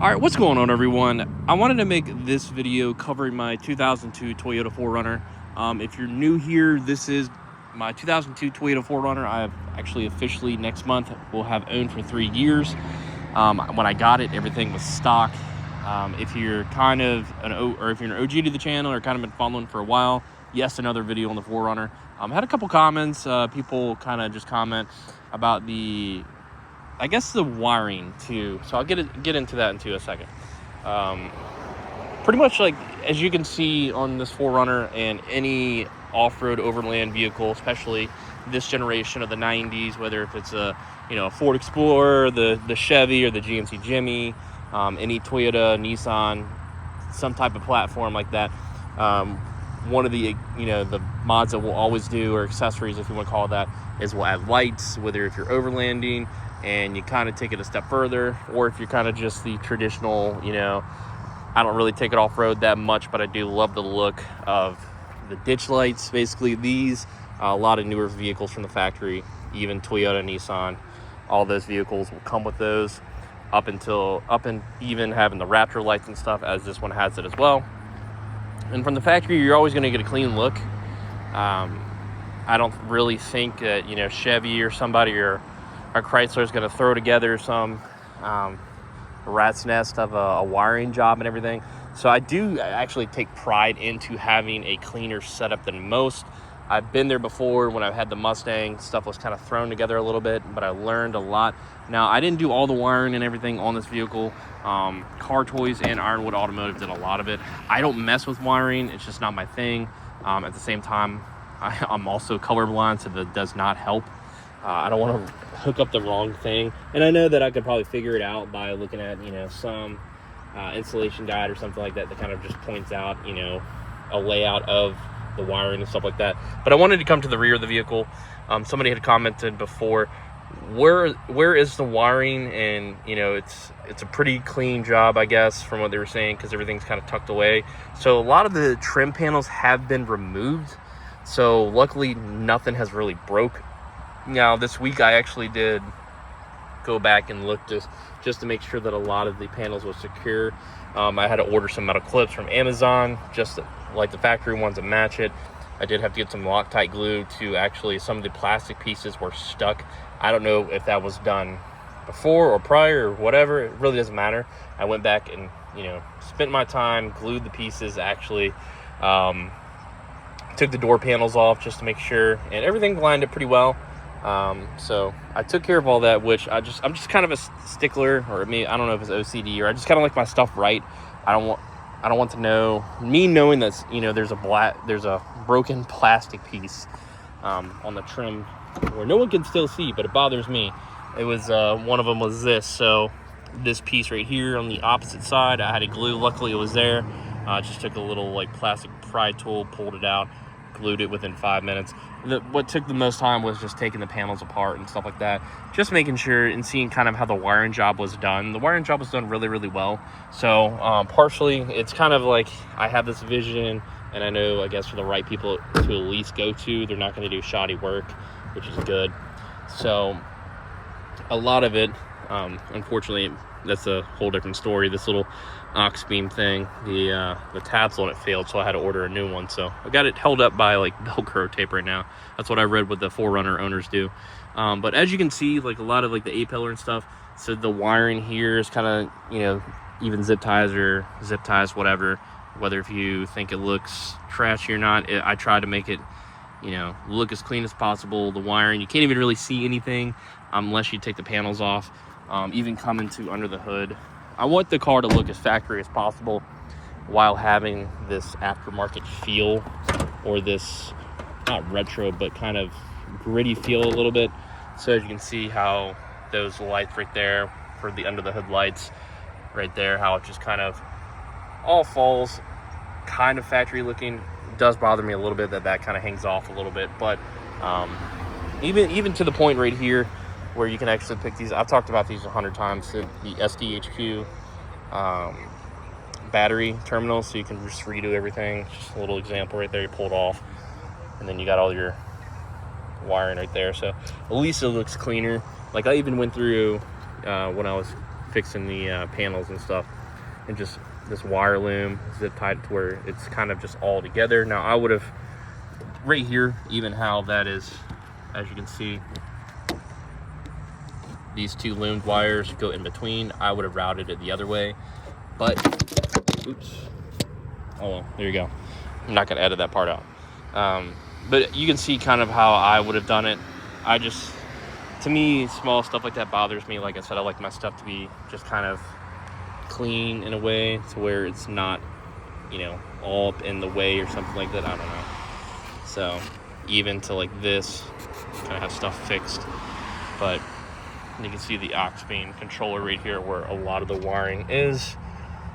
All right, what's going on, everyone? I wanted to make this video covering my 2002 Toyota 4Runner. If you're new here, this is my 2002 Toyota 4Runner. I have actually officially next month will have owned for 3 years. When I got it, everything was stock. If you're kind of if you're an OG to the channel or kind of been following for a while, yes, another video on the 4Runner. Had a couple comments. People kind of just comment about the wiring too. So I'll get into that in a second. Pretty much like, as you can see on this 4Runner and any off-road overland vehicle, especially this generation of the 90s, whether if it's a Ford Explorer, the Chevy or the GMC Jimmy, any Toyota, Nissan, some type of platform like that, one of the the mods that we'll always do, or accessories if you want to call it that, is we'll add lights, whether if you're overlanding and you kind of take it a step further, or if you're kind of just the traditional, I don't really take it off-road that much, but I do love the look of the ditch lights. Basically these, a lot of newer vehicles from the factory, even Toyota, Nissan, all those vehicles will come with those, up and even having the Raptor lights and stuff, as this one has it as well. And from the factory, you're always going to get a clean look. I don't really think that Chevy or somebody or Chrysler is going to throw together some rat's nest of a wiring job and everything. So I do actually take pride into having a cleaner setup than most. I've been there before when I've had the Mustang. Stuff was kind of thrown together a little bit, but I learned a lot. Now, I didn't do all the wiring and everything on this vehicle. Car Toys and Ironwood Automotive did a lot of it. I don't mess with wiring. It's just not my thing. At the same time, I'm also colorblind, so that does not help. I don't want to hook up the wrong thing. And I know that I could probably figure it out by looking at, some installation guide or something like that kind of just points out, a layout of the wiring and stuff like that. But I wanted to come to the rear of the vehicle. Somebody had commented before, where is the wiring? And it's a pretty clean job, I guess, from what they were saying, because everything's kind of tucked away. So a lot of the trim panels have been removed, so luckily nothing has really broke. Now this week I actually did go back and look just to make sure that a lot of the panels were secure. I had to order some metal clips from Amazon, just like the factory ones that match it. I did have to get some Loctite glue to actually, some of the plastic pieces were stuck. I don't know if that was done before or prior or whatever. It really doesn't matter. I went back and spent my time, glued the pieces, actually took the door panels off just to make sure, and everything lined up pretty well. So I took care of all that, which I'm just kind of a stickler, or I don't know if it's OCD, or I just kind of like my stuff right. I don't want to know, knowing that there's a broken plastic piece on the trim where no one can still see, but it bothers me. It was one of them was this, so this piece right here on the opposite side, I had to glue. Luckily it was there. Just took a little plastic pry tool, pulled it out, glued it within 5 minutes. What took the most time was just taking the panels apart and stuff like that, just making sure and seeing kind of how the wiring job was done. The wiring job was done really, really well. So partially, it's kind of like I have this vision, and I know, I guess, for the right people to at least go to, they're not going to do shoddy work, which is good. So a lot of it, unfortunately, that's a whole different story. This little ox beam thing, the tabs on it failed, so I had to order a new one. So I got it held up by Velcro tape right now. That's what I read what the 4Runner owners do. But as you can see, a lot of the A-pillar and stuff, so the wiring here is kind of, even zip ties or zip ties, whatever, whether if you think it looks trashy or not. I try to make it, look as clean as possible. The wiring, you can't even really see anything unless you take the panels off. Even coming to under the hood, I want the car to look as factory as possible while having this aftermarket feel, or this, not retro, but kind of gritty feel a little bit. So as you can see how those lights right there for the under the hood lights right there, how it just kind of all falls kind of factory looking. It does bother me a little bit that kind of hangs off a little bit, but even to the point right here where you can actually pick these. I've talked about these 100 times, the SDHQ battery terminals, so you can just redo everything. Just a little example right there, you pull it off, and then you got all your wiring right there. So at least it looks cleaner. I even went through when I was fixing the panels and stuff, and just this wire loom zip tied to where it's kind of just all together. Now I would have right here, even how that is, as you can see, these two loomed wires go in between. I would have routed it the other way, but oops, oh well, there you go. I'm not gonna edit that part out. But you can see kind of how I would have done it. To me, small stuff like that bothers me. Like I said, I like my stuff to be just kind of clean in a way to where it's not, you know, all up in the way or something like that. I don't know. So even to like this, kind of have stuff fixed. But you can see the aux beam controller right here where a lot of the wiring is.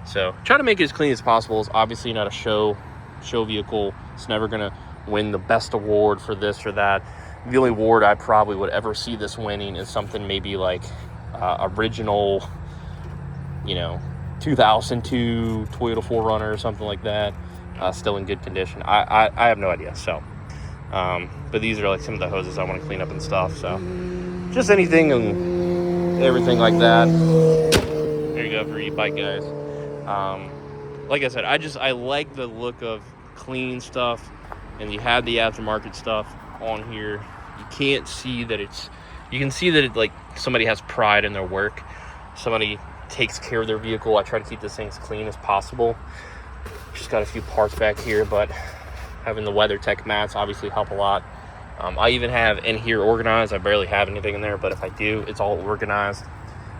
So try to make it as clean as possible. It's obviously not a show vehicle. It's never gonna win the best award for this or that. The only award I probably would ever see this winning is something maybe like original, you know, 2002 Toyota 4Runner or something like that, still in good condition. I have no idea. So but these are like some of the hoses I want to clean up and stuff. So just anything and everything like that. There you go for your bike, guys. Like I said, I like the look of clean stuff, and you have the aftermarket stuff on here. You can't see that you can see that it, like, somebody has pride in their work. Somebody takes care of their vehicle. I try to keep this thing as clean as possible. Just got a few parts back here, but having the WeatherTech mats obviously help a lot. I even have in here organized. I barely have anything in there, but if I do, it's all organized.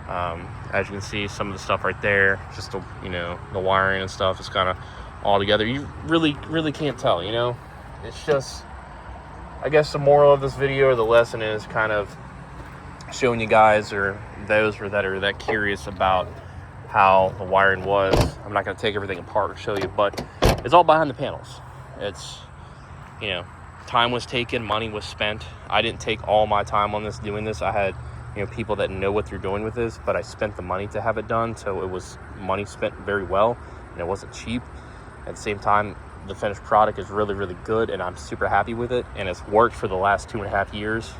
As you can see, some of the stuff right there, just the, you know, the wiring and stuff is kind of all together. You really can't tell, you know. It's just, I guess the moral of this video, or the lesson, is kind of showing you guys, or those that are that curious about how the wiring was. I'm not going to take everything apart and show you, but it's all behind the panels. It's, you know, time was taken, money was spent. I didn't take all my time on this, doing this. I had, you know, people that know what they're doing with this, but I spent the money to have it done, so it was money spent very well, and it wasn't cheap. At the same time, the finished product is really good, and I'm super happy with it, and it's worked for the last 2.5 years.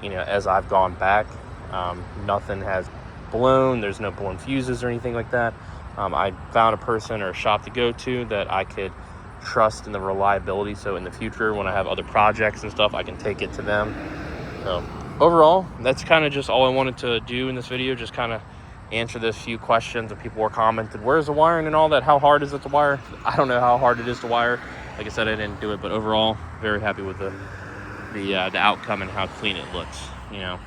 You know, as I've gone back, nothing has blown. There's no blown fuses or anything like that. I found a person or a shop to go to that I could trust in the reliability, so in the future when I have other projects and stuff, I can take it to them. So overall, that's kind of just all I wanted to do in this video, just kind of answer this few questions that people were commented. Where's the wiring and all that? How hard is it to wire? I don't know how hard it is to wire. Like I said, I didn't do it, but overall, very happy with the outcome and how clean it looks. You know,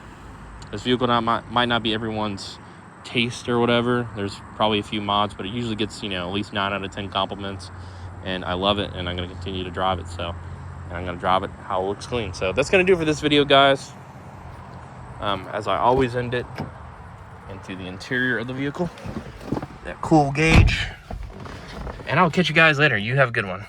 this vehicle might not be everyone's taste or whatever. There's probably a few mods, but it usually gets, you know, at least 9 out of 10 compliments, and I love it, and I'm going to continue to drive it. So, and I'm going to drive it how it looks clean. So that's going to do it for this video, guys. As I always end it, into the interior of the vehicle, that cool gauge, and I'll catch you guys later. You have a good one.